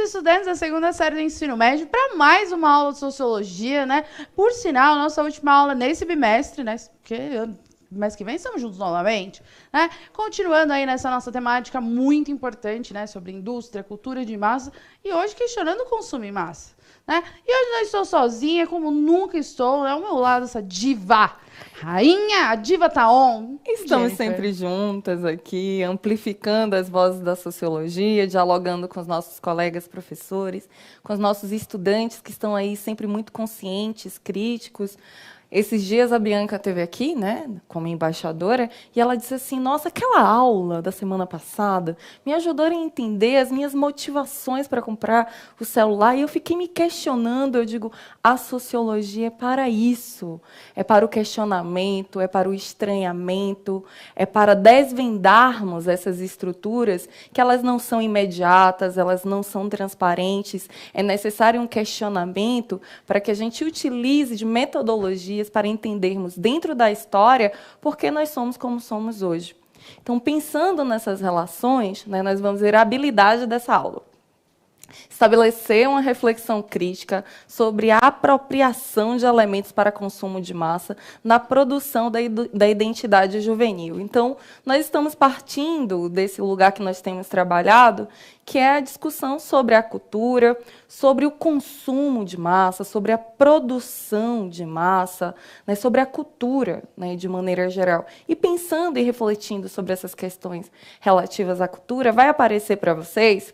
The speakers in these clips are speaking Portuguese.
estudantes da segunda série do ensino médio para mais uma aula de sociologia, né? Por sinal, nossa última aula nesse bimestre, né? Porque mês que vem estamos juntos novamente, né? Continuando aí nessa nossa temática muito importante, né? Sobre indústria, cultura de massa e hoje questionando o consumo em massa, né? E hoje não estou sozinha, como nunca estou, né? Ao meu lado essa diva, rainha, a diva tá on. Estamos Jennifer. sempre juntas aqui, amplificando as vozes da sociologia, dialogando com os nossos colegas professores, com os nossos estudantes que estão aí sempre muito conscientes, críticos. Esses dias a Bianca esteve aqui, né, como embaixadora, e ela disse assim, nossa, aquela aula da semana passada me ajudou a entender as minhas motivações para comprar o celular, e eu fiquei me questionando, eu digo, a sociologia é para isso, é para o questionamento, é para o estranhamento, é para desvendarmos essas estruturas que elas não são imediatas, elas não são transparentes, é necessário um questionamento para que a gente utilize de metodologia para entendermos dentro da história por que nós somos como somos hoje. Então, pensando nessas relações, né, nós vamos ver a habilidade dessa aula. Estabelecer uma reflexão crítica sobre a apropriação de elementos para consumo de massa na produção da identidade juvenil. Então, nós estamos partindo desse lugar que nós temos trabalhado, que é a discussão sobre a cultura, sobre o consumo de massa, sobre a produção de massa, né, sobre a cultura, né, de maneira geral. E pensando e refletindo sobre essas questões relativas à cultura, vai aparecer para vocês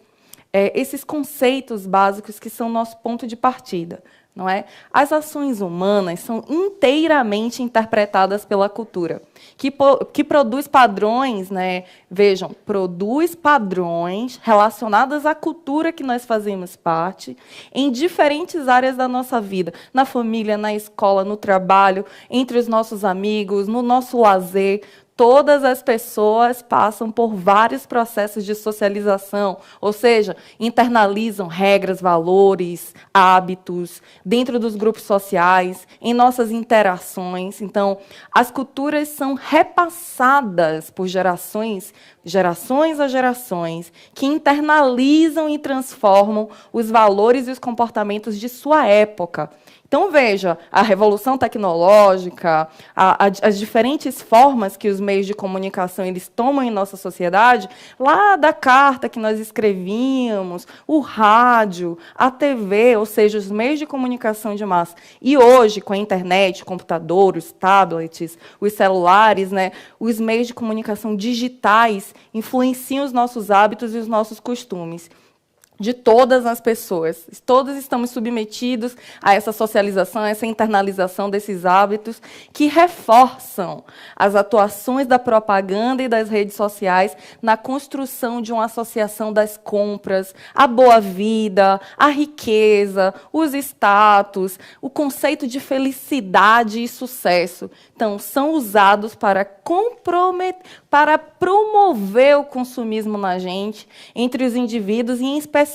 esses conceitos básicos que são nosso ponto de partida. Não é? As ações humanas são inteiramente interpretadas pela cultura, que produz padrões, né? Vejam, produz padrões relacionados à cultura que nós fazemos parte em diferentes áreas da nossa vida, na família, na escola, no trabalho, entre os nossos amigos, no nosso lazer. Todas as pessoas passam por vários processos de socialização, ou seja, internalizam regras, valores, hábitos dentro dos grupos sociais, em nossas interações. Então, as culturas são repassadas por gerações a gerações, que internalizam e transformam os valores e os comportamentos de sua época. Então, veja, a revolução tecnológica, as diferentes formas que os meios de comunicação eles tomam em nossa sociedade, lá da carta que nós escrevíamos, o rádio, a TV, ou seja, os meios de comunicação de massa. E hoje, com a internet, computadores, os tablets, os celulares, né, os meios de comunicação digitais influenciam os nossos hábitos e os nossos costumes. De todas as pessoas. Todos estamos submetidos a essa socialização, a essa internalização desses hábitos que reforçam as atuações da propaganda e das redes sociais na construção de uma associação das compras, a boa vida, a riqueza, os status, o conceito de felicidade e sucesso. Então, são usados para promover o consumismo na gente, entre os indivíduos e, em especial,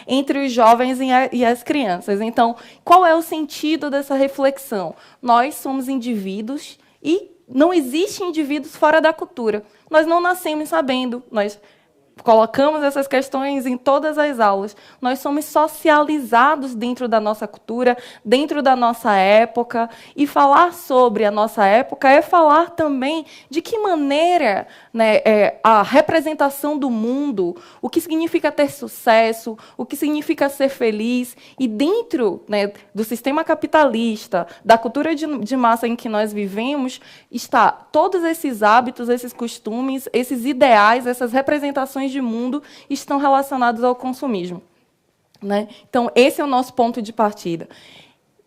entre os jovens e as crianças. Então, qual é o sentido dessa reflexão? Nós somos indivíduos e não existem indivíduos fora da cultura. Nós não nascemos sabendo, nós colocamos essas questões em todas as aulas. Nós somos socializados dentro da nossa cultura, dentro da nossa época, e falar sobre a nossa época é falar também de que maneira, né, a representação do mundo, o que significa ter sucesso, o que significa ser feliz, e dentro, né, do sistema capitalista, da cultura de massa em que nós vivemos, está todos esses hábitos, esses costumes, esses ideais, essas representações de mundo estão relacionados ao consumismo, né? Então, esse é o nosso ponto de partida.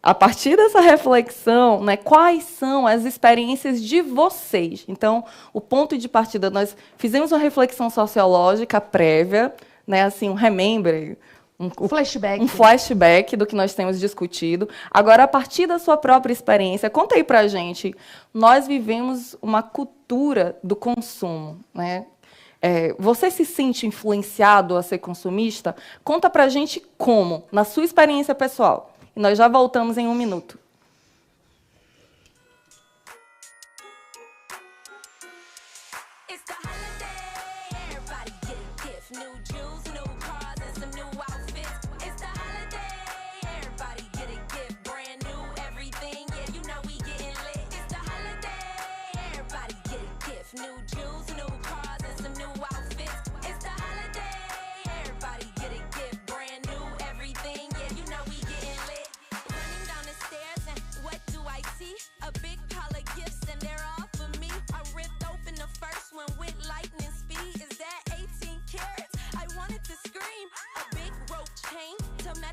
A partir dessa reflexão, né, quais são as experiências de vocês? Então, o ponto de partida, nós fizemos uma reflexão sociológica prévia, né, assim, um remember, um flashback do que nós temos discutido. Agora, a partir da sua própria experiência, conta aí para a gente. Nós vivemos uma cultura do consumo, né? Você se sente influenciado a ser consumista? Conta para a gente como, na sua experiência pessoal. E nós já voltamos em 1 minuto. It's the holiday, everybody get a gift. New jewels, new cars, and some new outfits.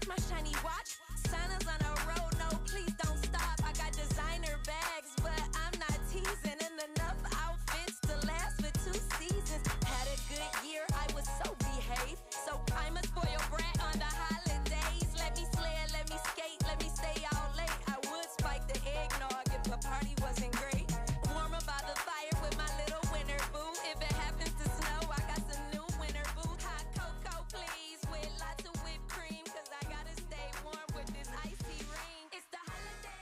That's my shiny watch. Santa's on a roll, no, please don't stop. I got designer bags, but I'm not teasing. And enough outfits to last for 2 seasons. Had a good year, I was so behaved. So I'm a spoiled brat on the holidays. Let me slay, let me skate, let me stay out late. I would spike the eggnog if the party wasn't great. Warm by the fire with my little winter boo. If it happens to snow, I got some new winter boots. Hot cocoa, please, with lots of whipped cream. Cause I gotta stay warm with this icy rain. It's the holiday.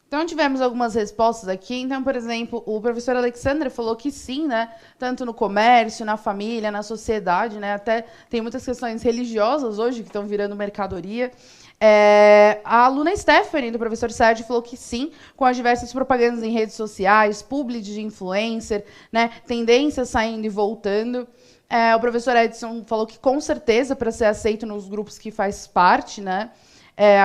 Então, tivemos algumas respostas aqui. Então, por exemplo, o professor Alexandre falou que sim, né? Tanto no comércio, na família, na sociedade, né? Até tem muitas questões religiosas hoje que estão virando mercadoria. A aluna Stephanie, do professor Sérgio, falou que sim, com as diversas propagandas em redes sociais, publi de influencer, né? Tendências saindo e voltando. O professor Edson falou que com certeza para ser aceito nos grupos que faz parte, né?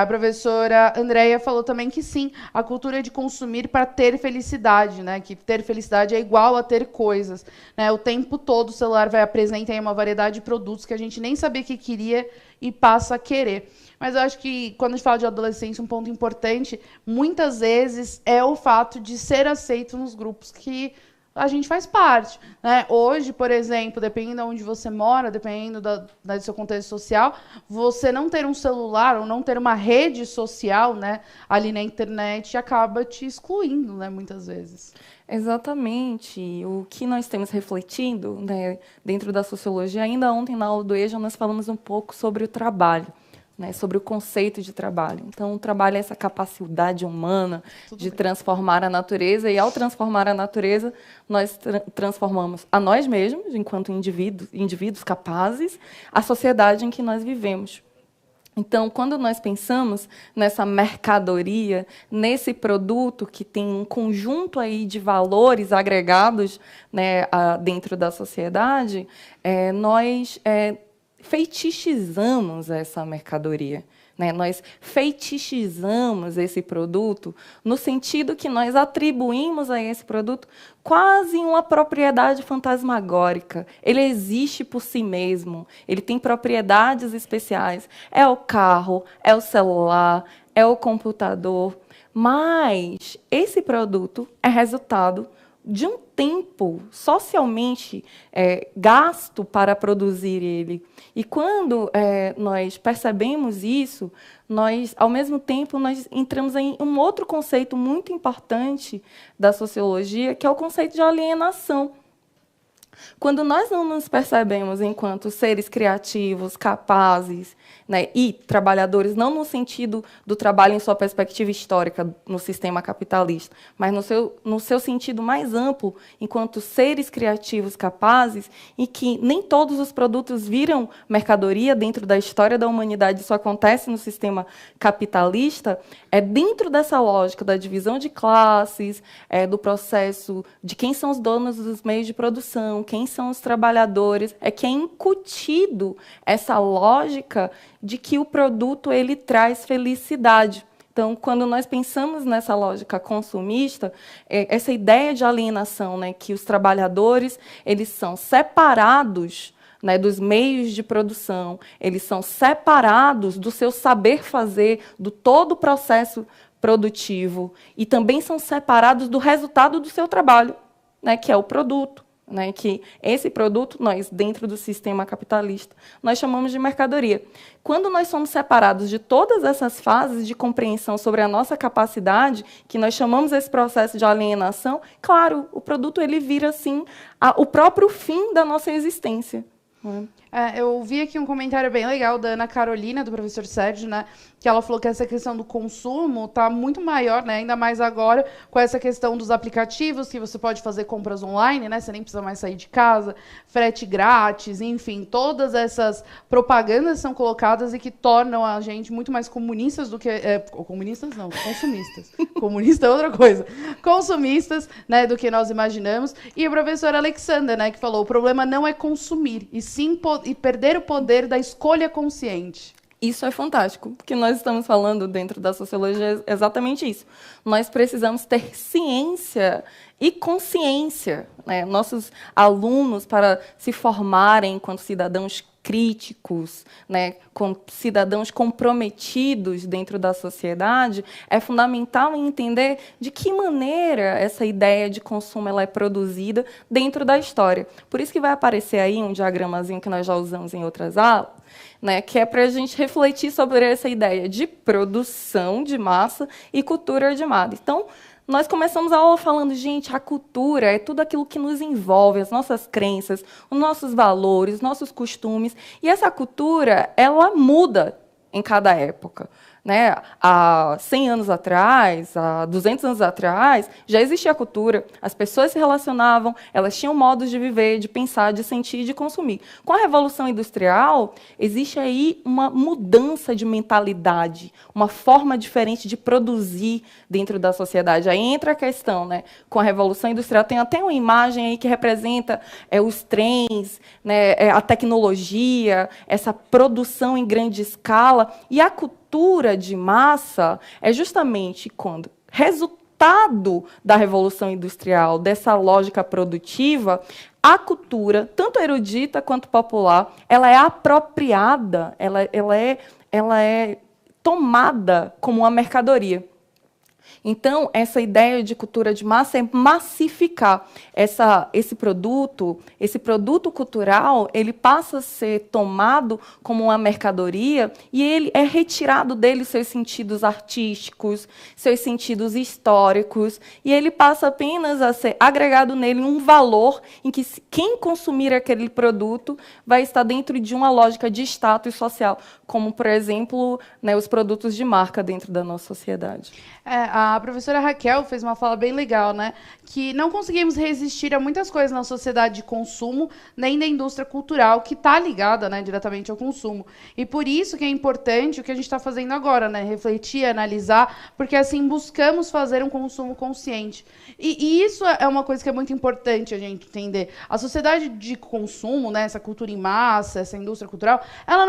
A professora Andréia falou também que sim, a cultura de consumir para ter felicidade, né? Que ter felicidade é igual a ter coisas, né? O tempo todo o celular vai apresentar aí uma variedade de produtos que a gente nem sabia que queria e passa a querer. Mas eu acho que, quando a gente fala de adolescência, um ponto importante, muitas vezes, é o fato de ser aceito nos grupos que a gente faz parte, né? Hoje, por exemplo, dependendo de onde você mora, dependendo do seu contexto social, você não ter um celular ou não ter uma rede social, né, ali na internet acaba te excluindo, né, muitas vezes. Exatamente. O que nós temos refletindo, né, dentro da sociologia, ainda ontem na aula do EJA nós falamos um pouco sobre o trabalho, né, sobre o conceito de trabalho. Então, o trabalho é essa capacidade humana de transformar a natureza, e ao transformar a natureza, nós transformamos a nós mesmos, enquanto indivíduos capazes, a sociedade em que nós vivemos. Então, quando nós pensamos nessa mercadoria, nesse produto que tem um conjunto aí de valores agregados, né, dentro da sociedade, nós feitiçizamos essa mercadoria, né? Nós feitiçizamos esse produto no sentido que nós atribuímos a esse produto quase uma propriedade fantasmagórica. Ele existe por si mesmo, ele tem propriedades especiais. É o carro, é o celular, é o computador, mas esse produto é resultado de um tempo socialmente gasto para produzir ele. E quando nós percebemos isso, nós, ao mesmo tempo, nós entramos em um outro conceito muito importante da sociologia, que é o conceito de alienação. Quando nós não nos percebemos enquanto seres criativos, capazes, né, e trabalhadores, não no sentido do trabalho em sua perspectiva histórica no sistema capitalista, mas no seu sentido mais amplo, enquanto seres criativos capazes, e que nem todos os produtos viram mercadoria dentro da história da humanidade, isso acontece no sistema capitalista, dentro dessa lógica da divisão de classes, do processo de quem são os donos dos meios de produção, quem são os trabalhadores, que é incutido essa lógica de que o produto ele traz felicidade. Então, quando nós pensamos nessa lógica consumista, essa ideia de alienação, né, que os trabalhadores eles são separados, né, dos meios de produção, eles são separados do seu saber fazer, do todo o processo produtivo, e também são separados do resultado do seu trabalho, né, que é o produto. Né, que esse produto, nós, dentro do sistema capitalista, nós chamamos de mercadoria. Quando nós somos separados de todas essas fases de compreensão sobre a nossa capacidade, que nós chamamos esse processo de alienação, claro, o produto ele vira, assim, o próprio fim da nossa existência. Eu vi aqui um comentário bem legal da Ana Carolina, do professor Sérgio, né, que ela falou que essa questão do consumo está muito maior, né, ainda mais agora com essa questão dos aplicativos, que você pode fazer compras online, né, você nem precisa mais sair de casa, frete grátis, enfim, todas essas propagandas são colocadas e que tornam a gente muito mais comunistas do que... comunistas não, consumistas. Comunista é outra coisa. Consumistas, né, do que nós imaginamos. E o professor Alexander, né, que falou, o problema não é consumir, e sim perder o poder da escolha consciente. Isso é fantástico, porque nós estamos falando dentro da sociologia exatamente isso. Nós precisamos ter ciência e consciência, né? Nossos alunos, para se formarem enquanto cidadãos críticos, né, com cidadãos comprometidos dentro da sociedade, é fundamental entender de que maneira essa ideia de consumo ela é produzida dentro da história. Por isso que vai aparecer aí um diagramazinho que nós já usamos em outras aulas, né, que é para a gente refletir sobre essa ideia de produção de massa e cultura de massa. Então, nós começamos a aula falando, gente, a cultura é tudo aquilo que nos envolve, as nossas crenças, os nossos valores, os nossos costumes. E essa cultura, ela muda em cada época. Né? Há 100 anos atrás, há 200 anos atrás, já existia a cultura, as pessoas se relacionavam, elas tinham modos de viver, de pensar, de sentir e de consumir. Com a Revolução Industrial, existe aí uma mudança de mentalidade, uma forma diferente de produzir dentro da sociedade. Aí entra a questão, né? Com a Revolução Industrial, tem até uma imagem aí que representa os trens, né? A tecnologia, essa produção em grande escala, e a cultura de massa é justamente quando, resultado da Revolução Industrial, dessa lógica produtiva, a cultura, tanto erudita quanto popular, ela é apropriada, ela é tomada como uma mercadoria. Então, essa ideia de cultura de massa é massificar esse produto cultural, ele passa a ser tomado como uma mercadoria e ele é retirado dele seus sentidos artísticos, seus sentidos históricos, e ele passa apenas a ser agregado nele um valor em que quem consumir aquele produto vai estar dentro de uma lógica de status social, como, por exemplo, né, os produtos de marca dentro da nossa sociedade. A professora Raquel fez uma fala bem legal, né? Que não conseguimos resistir a muitas coisas na sociedade de consumo, nem da indústria cultural, que está ligada, né, diretamente ao consumo. E por isso que é importante o que a gente está fazendo agora, né? Refletir, analisar, porque assim buscamos fazer um consumo consciente. E isso é uma coisa que é muito importante a gente entender. A sociedade de consumo, né, essa cultura em massa, essa indústria cultural, ela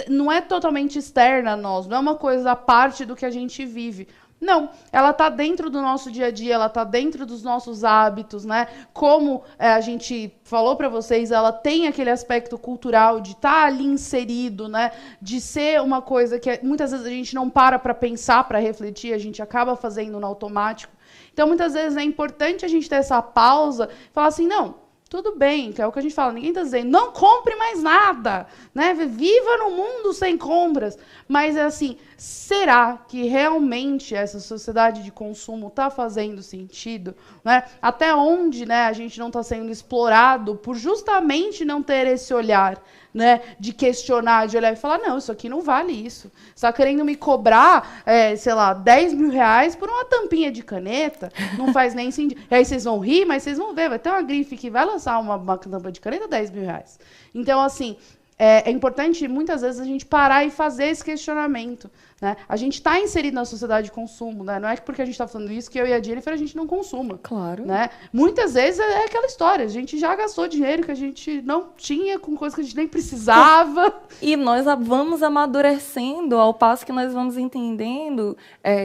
não é totalmente externa a nós, não é uma coisa à parte do que a gente vive. Não, ela está dentro do nosso dia a dia, ela está dentro dos nossos hábitos, né? Como a gente falou para vocês, ela tem aquele aspecto cultural de estar ali inserido, né? De ser uma coisa que muitas vezes a gente não para pensar, para refletir, a gente acaba fazendo no automático. Então, muitas vezes é importante a gente ter essa pausa e falar assim, não, tudo bem, que é o que a gente fala, ninguém está dizendo, não compre mais nada, né? Viva no mundo sem compras. Mas é assim, será que realmente essa sociedade de consumo está fazendo sentido? Né? Até onde, né, a gente não está sendo explorado por justamente não ter esse olhar, né, de questionar, de olhar e falar, não, isso aqui não vale isso. Você está querendo me cobrar, sei lá, 10 mil reais por uma tampinha de caneta? Não faz nem sentido. E aí vocês vão rir, mas vocês vão ver, vai ter uma grife que vai lançar uma tampa de caneta 10 mil reais. Então, assim, é importante, muitas vezes, a gente parar e fazer esse questionamento. Né? A gente está inserido na sociedade de consumo. Né? Não é porque a gente está falando isso que eu e a Jennifer a gente não consuma. Claro. Né? Muitas vezes é aquela história. A gente já gastou dinheiro que a gente não tinha com coisas que a gente nem precisava. E nós vamos amadurecendo ao passo que nós vamos entendendo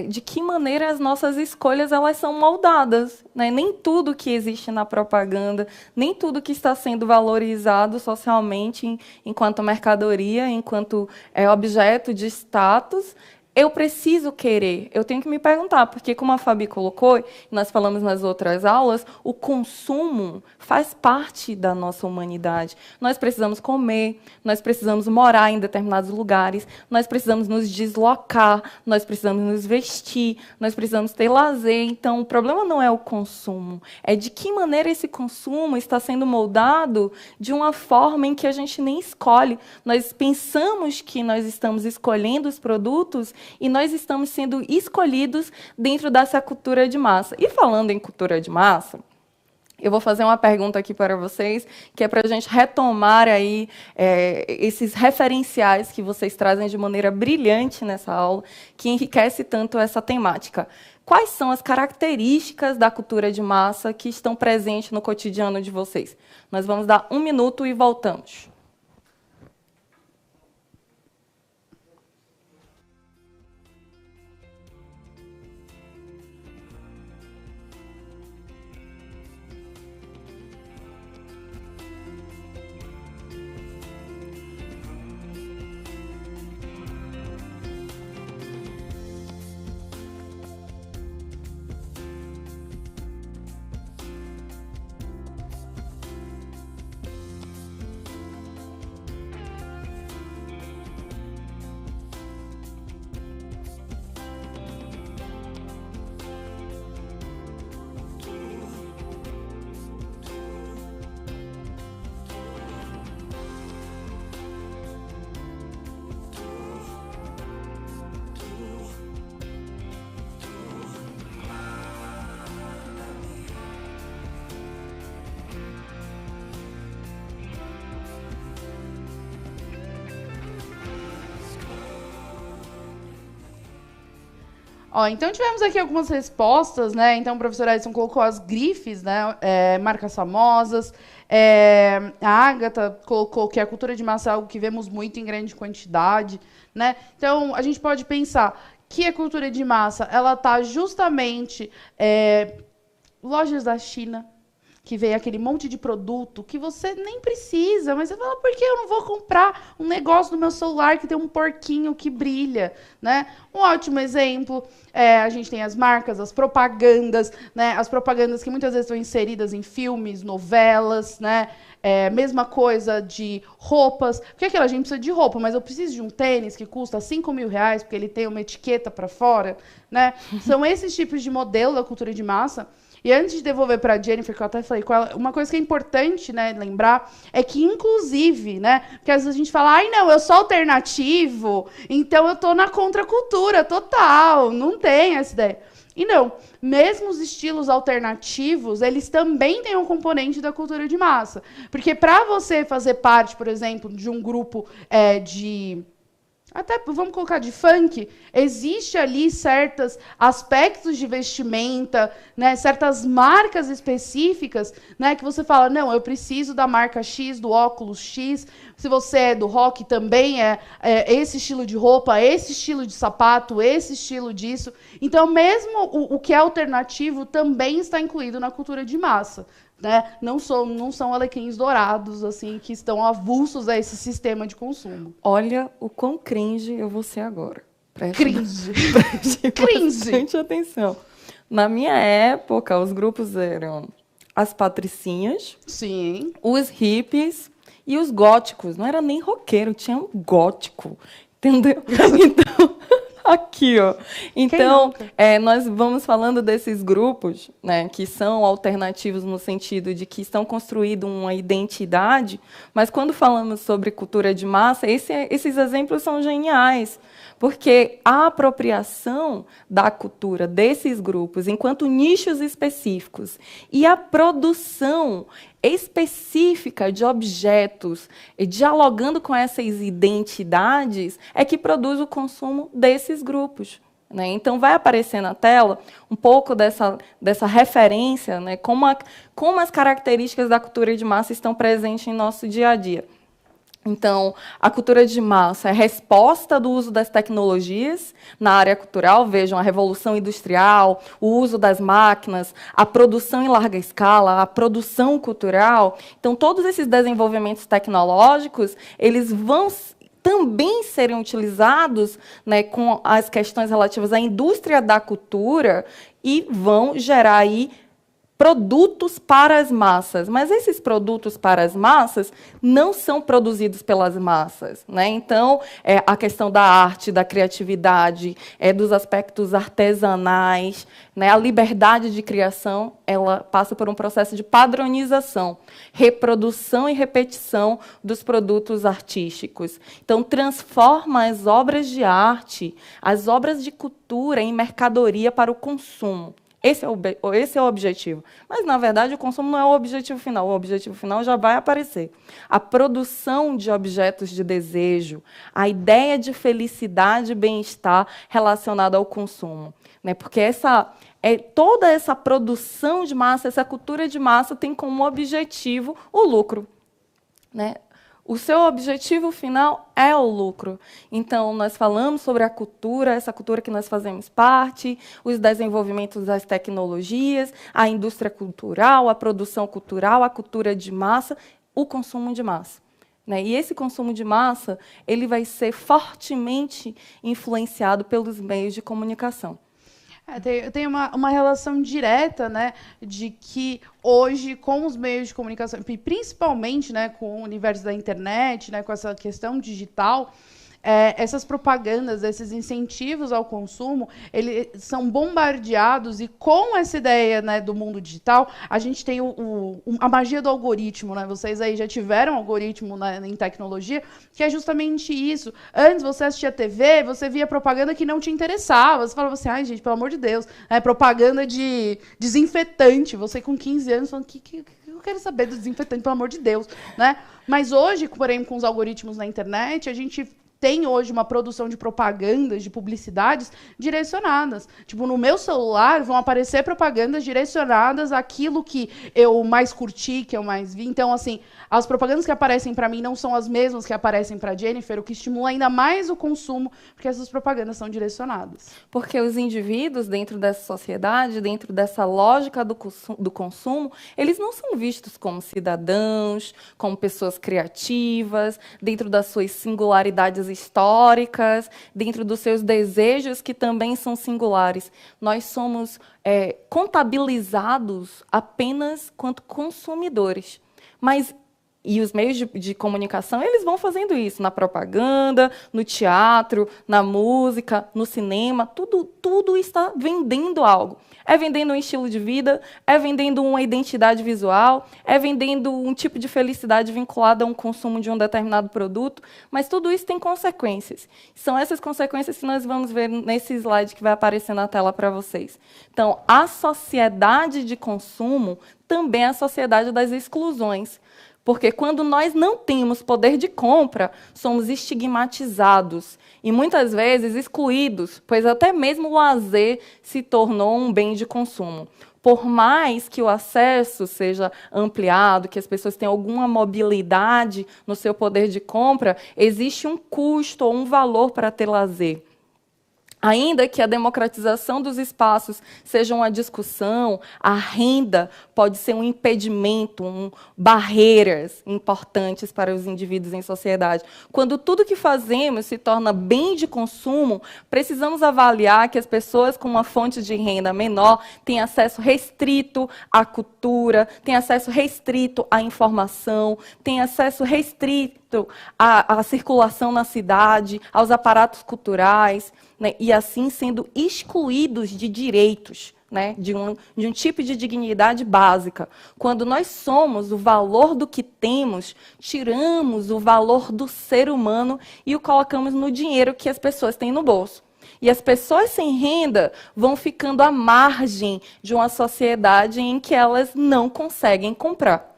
de que maneira as nossas escolhas elas são moldadas. Né? Nem tudo que existe na propaganda, nem tudo que está sendo valorizado socialmente enquanto mercadoria, enquanto objeto de status, eu preciso querer, eu tenho que me perguntar, porque como a Fabi colocou, e nós falamos nas outras aulas, o consumo faz parte da nossa humanidade. Nós precisamos comer, nós precisamos morar em determinados lugares, nós precisamos nos deslocar, nós precisamos nos vestir, nós precisamos ter lazer. Então, o problema não é o consumo, é de que maneira esse consumo está sendo moldado de uma forma em que a gente nem escolhe. Nós pensamos que nós estamos escolhendo os produtos e nós estamos sendo escolhidos dentro dessa cultura de massa. E falando em cultura de massa, eu vou fazer uma pergunta aqui para vocês, que é para a gente retomar aí esses referenciais que vocês trazem de maneira brilhante nessa aula, que enriquece tanto essa temática. Quais são as características da cultura de massa que estão presentes no cotidiano de vocês? Nós vamos dar 1 minuto e voltamos. Ó, então tivemos aqui algumas respostas, né? Então o professor Edson colocou as grifes, né? Marcas famosas. A Agatha colocou que a cultura de massa é algo que vemos muito em grande quantidade, né? Então a gente pode pensar que a cultura de massa ela está justamente lojas da China, que vem aquele monte de produto que você nem precisa, mas você fala, por que eu não vou comprar um negócio no meu celular que tem um porquinho que brilha, né? Um ótimo exemplo, a gente tem as marcas, as propagandas, né? As propagandas que muitas vezes estão inseridas em filmes, novelas, né? Mesma coisa de roupas. Porque a gente precisa de roupa, mas eu preciso de um tênis que custa R$ 5.000 porque ele tem uma etiqueta para fora, né? São esses tipos de modelo da cultura de massa. E antes de devolver para a Jennifer, que eu até falei com ela, uma coisa que é importante, né, lembrar é que, inclusive, né, porque às vezes a gente fala, ai, não, eu sou alternativo, então eu estou na contracultura total, não tem essa ideia. E não, mesmo os estilos alternativos, eles também têm um componente da cultura de massa. Porque para você fazer parte, por exemplo, de um grupo até vamos colocar de funk, existe ali certos aspectos de vestimenta, né, certas marcas específicas, né, que você fala, não, eu preciso da marca X, do óculos X. Se você é do rock, também esse estilo de roupa, esse estilo de sapato, esse estilo disso. Então, mesmo o que é alternativo também está incluído na cultura de massa. Né? Não são alecrins dourados assim que estão avulsos a esse sistema de consumo. Olha o quão cringe eu vou ser agora. Cringe. Cringe. Preste atenção. Na minha época, os grupos eram as patricinhas, sim, os hippies e os góticos. Não era nem roqueiro, tinha um gótico. Entendeu? Então, aqui, ó. Então, nós vamos falando desses grupos, né, que são alternativos no sentido de que estão construindo uma identidade, mas quando falamos sobre cultura de massa, esses exemplos são geniais, porque a apropriação da cultura desses grupos enquanto nichos específicos e a produção específica de objetos, dialogando com essas identidades, é que produz o consumo desses grupos. Né? Então, vai aparecer na tela um pouco dessa referência, né? Como as características da cultura de massa estão presentes em nosso dia a dia. Então, a cultura de massa é resposta do uso das tecnologias na área cultural. Vejam, a revolução industrial, o uso das máquinas, a produção em larga escala, a produção cultural. Então, todos esses desenvolvimentos tecnológicos, eles vão também serem utilizados, né, com as questões relativas à indústria da cultura e vão gerar aí produtos para as massas, mas esses produtos para as massas não são produzidos pelas massas, né? Então, a questão da arte, da criatividade, dos aspectos artesanais, né? A liberdade de criação, ela passa por um processo de padronização, reprodução e repetição dos produtos artísticos. Então, transforma as obras de arte, as obras de cultura em mercadoria para o consumo. Esse é o objetivo. Mas, na verdade, o consumo não é o objetivo final. O objetivo final já vai aparecer. A produção de objetos de desejo, a ideia de felicidade e bem-estar relacionada ao consumo. Né? Porque toda essa produção de massa, essa cultura de massa, tem como objetivo o lucro. Né? O seu objetivo final é o lucro. Então, nós falamos sobre a cultura, essa cultura que nós fazemos parte, os desenvolvimentos das tecnologias, a indústria cultural, a produção cultural, a cultura de massa, o consumo de massa. Né? E esse consumo de massa ele vai ser fortemente influenciado pelos meios de comunicação. Tem uma relação direta, né, de que hoje, com os meios de comunicação, e principalmente, né, com o universo da internet, né, com essa questão digital, essas propagandas, esses incentivos ao consumo, eles são bombardeados e com essa ideia, né, do mundo digital, a gente tem a magia do algoritmo, né? Vocês aí já tiveram algoritmo em tecnologia, que é justamente isso. Antes você assistia TV, você via propaganda que não te interessava. Você falava assim, ai, gente, pelo amor de Deus, propaganda de desinfetante. Você com 15 anos falando, que eu quero saber do desinfetante, pelo amor de Deus, né? Mas hoje, porém, com os algoritmos na internet, a gente tem hoje uma produção de propagandas, de publicidades direcionadas. Tipo, no meu celular vão aparecer propagandas direcionadas àquilo que eu mais curti, que eu mais vi. Então, assim, as propagandas que aparecem para mim não são as mesmas que aparecem para Jennifer, o que estimula ainda mais o consumo, porque essas propagandas são direcionadas. Porque os indivíduos dentro dessa sociedade, dentro dessa lógica do consumo, eles não são vistos como cidadãos, como pessoas criativas, dentro das suas singularidades históricas, dentro dos seus desejos que também são singulares. Nós somos contabilizados apenas quanto consumidores. E os meios de comunicação, eles vão fazendo isso na propaganda, no teatro, na música, no cinema. Tudo está vendendo algo. É vendendo um estilo de vida, é vendendo uma identidade visual, é vendendo um tipo de felicidade vinculada a um consumo de um determinado produto, mas tudo isso tem consequências. São essas consequências que nós vamos ver nesse slide que vai aparecer na tela para vocês. Então, a sociedade de consumo também é a sociedade das exclusões. Porque quando nós não temos poder de compra, somos estigmatizados e muitas vezes excluídos, pois até mesmo o lazer se tornou um bem de consumo. Por mais que o acesso seja ampliado, que as pessoas tenham alguma mobilidade no seu poder de compra, existe um custo ou um valor para ter lazer. Ainda que a democratização dos espaços seja uma discussão, a renda pode ser um impedimento, barreiras importantes para os indivíduos em sociedade. Quando tudo que fazemos se torna bem de consumo, precisamos avaliar que as pessoas com uma fonte de renda menor têm acesso restrito à cultura, têm acesso restrito à informação, têm acesso restrito à circulação na cidade, aos aparatos culturais, né, e assim sendo excluídos de direitos, né, de um tipo de dignidade básica. Quando nós somos o valor do que temos, tiramos o valor do ser humano e o colocamos no dinheiro que as pessoas têm no bolso. E as pessoas sem renda vão ficando à margem de uma sociedade em que elas não conseguem comprar.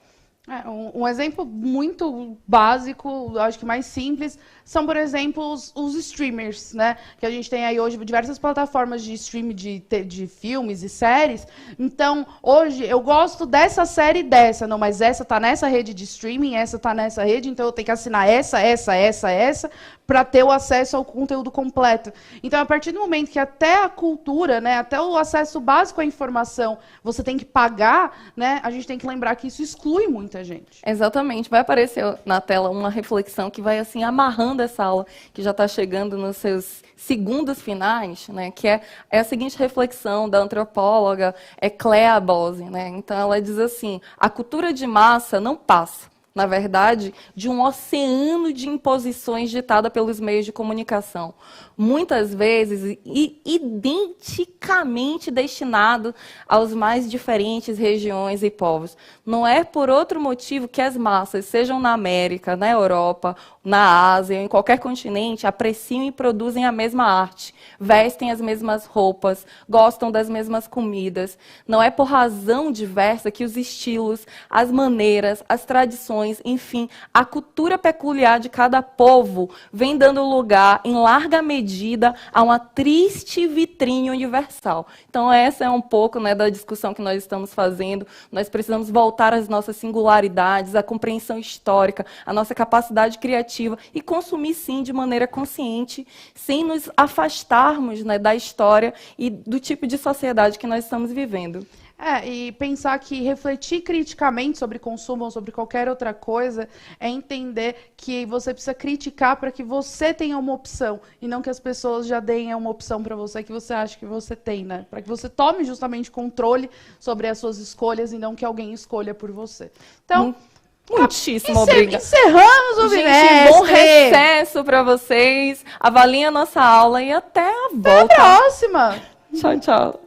Um exemplo muito básico, acho que mais simples, são, por exemplo, os streamers, né? Que a gente tem aí hoje diversas plataformas de streaming de filmes e séries. Então, hoje, eu gosto dessa série e dessa. Não, mas essa tá nessa rede de streaming, essa tá nessa rede, então eu tenho que assinar essa, para ter o acesso ao conteúdo completo. Então, a partir do momento que até a cultura, né, até o acesso básico à informação, você tem que pagar, né, a gente tem que lembrar que isso exclui muita gente. Exatamente. Vai aparecer na tela uma reflexão que vai assim amarrando essa aula, que já está chegando nos seus segundos finais, né, que é a seguinte reflexão da antropóloga Clea Bose, né? Então, ela diz assim: a cultura de massa não passa, na verdade, de um oceano de imposições ditada pelos meios de comunicação, muitas vezes identicamente destinado aos mais diferentes regiões e povos. Não é por outro motivo que as massas, sejam na América, na Europa, na Ásia, ou em qualquer continente, apreciam e produzem a mesma arte, vestem as mesmas roupas, gostam das mesmas comidas. Não é por razão diversa que os estilos, as maneiras, as tradições, enfim, a cultura peculiar de cada povo vem dando lugar, em larga medida, a uma triste vitrine universal. Então, essa é um pouco, né, da discussão que nós estamos fazendo. Nós precisamos voltar às nossas singularidades, à compreensão histórica, à nossa capacidade criativa e consumir, sim, de maneira consciente, sem nos afastarmos, né, da história e do tipo de sociedade que nós estamos vivendo. E pensar que refletir criticamente sobre consumo ou sobre qualquer outra coisa é entender que você precisa criticar para que você tenha uma opção e não que as pessoas já deem uma opção para você que você acha que você tem, né? Para que você tome justamente controle sobre as suas escolhas e não que alguém escolha por você. Então, muitíssimo obrigada. Encerramos o bimestre. Gente, bom recesso para vocês. Avaliem a nossa aula e até a volta. Até a próxima. Tchau, tchau.